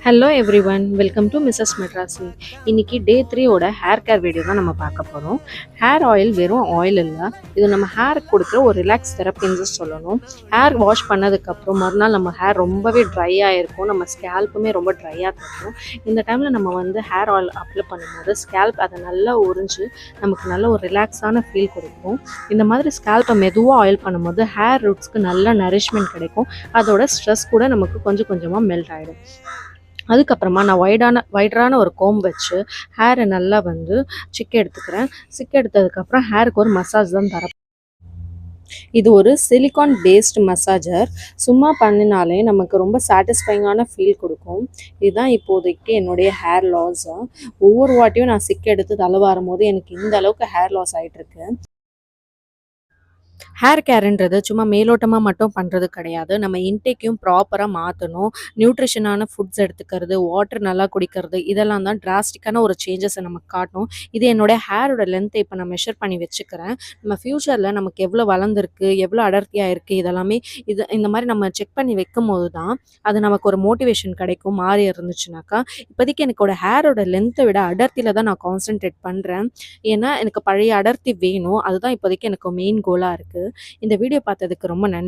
Hello everyone, welcome to Mrs Madrasi. இன்னைக்கு day 3 ஓட hair care video தான் நம்ம பார்க்க போகிறோம். ஹேர் ஆயில் வெறும் ஆயில் இல்லை, இது நம்ம ஹேருக்கு கொடுக்குற ஒரு ரிலாக்ஸ் தெரப்பின்னு சொல்லணும். ஹேர் வாஷ் பண்ணதுக்கப்புறம் மறுநாள் நம்ம ஹேர் ரொம்பவே ட்ரை ஆகிருக்கும், நம்ம ஸ்கேல்ப்புமே ரொம்ப ட்ரையாக இருக்கும். இந்த டைமில் நம்ம ஹேர் ஆயில் அப்ளை பண்ணும்போது ஸ்கேல்ப் அதை நல்லா உறிஞ்சு நமக்கு நல்ல ஒரு ரிலாக்ஸான ஃபீல் கொடுக்கும். இந்த மாதிரி ஸ்கேல்ப்பை மெதுவாக ஆயில் பண்ணும்போது ஹேர் ரூட்ஸ்க்கு நல்ல நரிஷ்மெண்ட் கிடைக்கும். அதோட ஸ்ட்ரெஸ் கூட நமக்கு கொஞ்சம் கொஞ்சமாக மெல்ட் ஆகிடும். அதுக்கப்புறமா நான் வைடரான ஒரு கோம் வச்சு ஹேரை நல்லா சிக்கு எடுத்துக்கிறேன். சிக்கு எடுத்ததுக்கப்புறம் ஹேருக்கு ஒரு மசாஜ் தான் தரேன். இது ஒரு சிலிகான் பேஸ்டு மசாஜர். சும்மா பண்ணினாலே நமக்கு ரொம்ப சாட்டிஸ்ஃபைங்கான ஃபீல் கொடுக்கும். இதுதான் இப்போதைக்கு என்னுடைய ஹேர் லாஸு. ஒவ்வொரு வாட்டியும் நான் சிக்கு எடுத்து தழுவாரும் போது எனக்கு இந்த அளவுக்கு ஹேர் லாஸ் ஆகிட்டுருக்கு. ஹேர் கேருன்றது சும்மா மேலோட்டமாக மட்டும் பண்ணுறது கிடையாது. நம்ம இன்டேக்கையும் ப்ராப்பராக மாற்றணும். நியூட்ரிஷனான ஃபுட்ஸ் எடுத்துக்கிறது, வாட்டர் நல்லா குடிக்கிறது, இதெல்லாம் தான் டிராஸ்டிக்கான ஒரு சேஞ்சஸை நமக்கு காட்டும். இது என்னோட ஹேரோட லென்த்தை இப்போ நான் மெஷர் பண்ணி வச்சுக்கிறேன். நம்ம ஃப்யூச்சரில் நமக்கு எவ்வளோ வளர்ந்துருக்கு, எவ்வளோ அடர்த்தியாக இருக்குது, இதெல்லாமே இந்த மாதிரி நம்ம செக் பண்ணி வைக்கும்போது தான் அது நமக்கு ஒரு மோட்டிவேஷன் கிடைக்கும். மாறி இருந்துச்சுனாக்கா, இப்போதைக்கு எனக்கோட ஹேரோட லென்த்தை விட அடர்த்தியில் தான் நான் கான்சென்ட்ரேட் பண்ணுறேன். ஏன்னா எனக்கு பழைய அடர்த்தி வேணும். அதுதான் இப்போதைக்கு எனக்கு மெயின் கோலாக இருக்குது. இந்த வீடியோ பார்த்ததுக்கு ரொம்ப நன்றி.